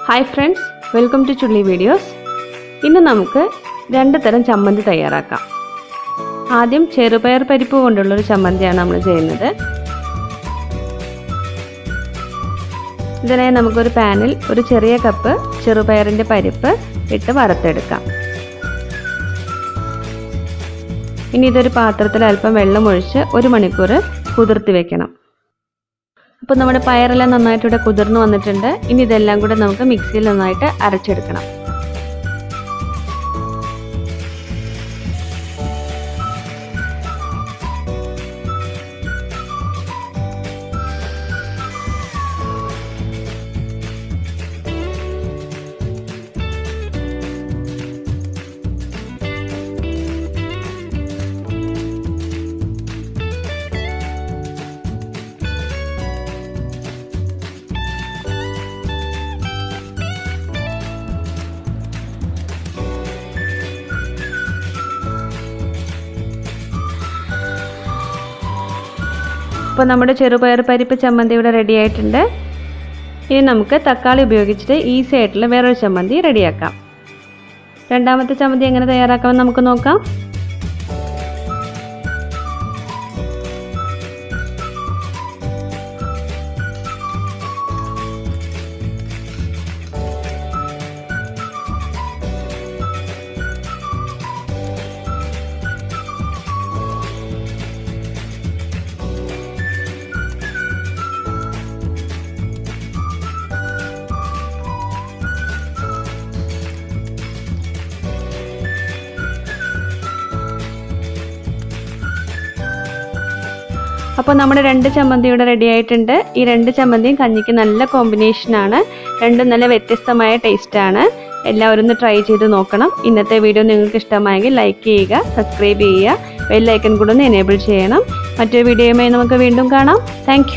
Hi friends, welcome to Chully videos. ഇന്ന് നമുക്ക് രണ്ട് തരം ചമ്മന്തി തയ്യാറാക്കാം. ആദ്യം ചെറുപയർ പരിപ്പ് കൊണ്ടുള്ള ഒരു ചമ്മന്തിയാണ് നമ്മൾ ചെയ്യുന്നത്. ഇതിനായി നമുക്ക് ഒരു പാനിൽ ഒരു ചെറിയ കപ്പ് ചെറുപയറിന്റെ പരിപ്പ് ഇട്ട് വറുത്തെടുക്കാം. ഇനി ഇതൊരു പാത്രത്തിൽ അല്പം വെള്ളം ഒഴിച്ച് 1 മണിക്കൂർ കുതിർത്തി വെക്കണം. അപ്പോൾ നമ്മുടെ പയറെല്ലാം നന്നായിട്ട് ഇവിടെ കുതിർന്നു വന്നിട്ടുണ്ട്. ഇനി ഇതെല്ലാം കൂടെ നമുക്ക് മിക്സിയിൽ നന്നായിട്ട് അരച്ചെടുക്കണം. അപ്പോൾ നമ്മുടെ ചെറുപയർ പരിപ്പ് ചമ്മന്തി ഇവിടെ റെഡി ആയിട്ടുണ്ട്. ഇനി നമുക്ക് തക്കാളി ഉപയോഗിച്ചിട്ട് ഈസി ആയിട്ടുള്ള വേറൊരു ചമ്മന്തി റെഡിയാക്കാം. രണ്ടാമത്തെ ചമ്മന്തി എങ്ങനെ തയ്യാറാക്കാമെന്ന് നമുക്ക് നോക്കാം. അപ്പോൾ നമ്മുടെ രണ്ട് ചമ്മന്തി ഇവിടെ റെഡി ആയിട്ടുണ്ട്. ഈ രണ്ട് ചമ്മന്തിയും കഞ്ഞിക്ക് നല്ല കോമ്പിനേഷനാണ്. രണ്ടും നല്ല വ്യത്യസ്തമായ ടേസ്റ്റാണ്. എല്ലാവരും ഒന്ന് ട്രൈ ചെയ്ത് നോക്കണം. ഇന്നത്തെ വീഡിയോ നിങ്ങൾക്ക് ഇഷ്ടമായെങ്കിൽ ലൈക്ക് ചെയ്യുക, സബ്സ്ക്രൈബ് ചെയ്യുക, ബെൽ ഐക്കൺ കൂടെ ഒന്ന് എനേബിൾ ചെയ്യണം. മറ്റൊരു വീഡിയോയുമായി നമുക്ക് വീണ്ടും കാണാം. താങ്ക്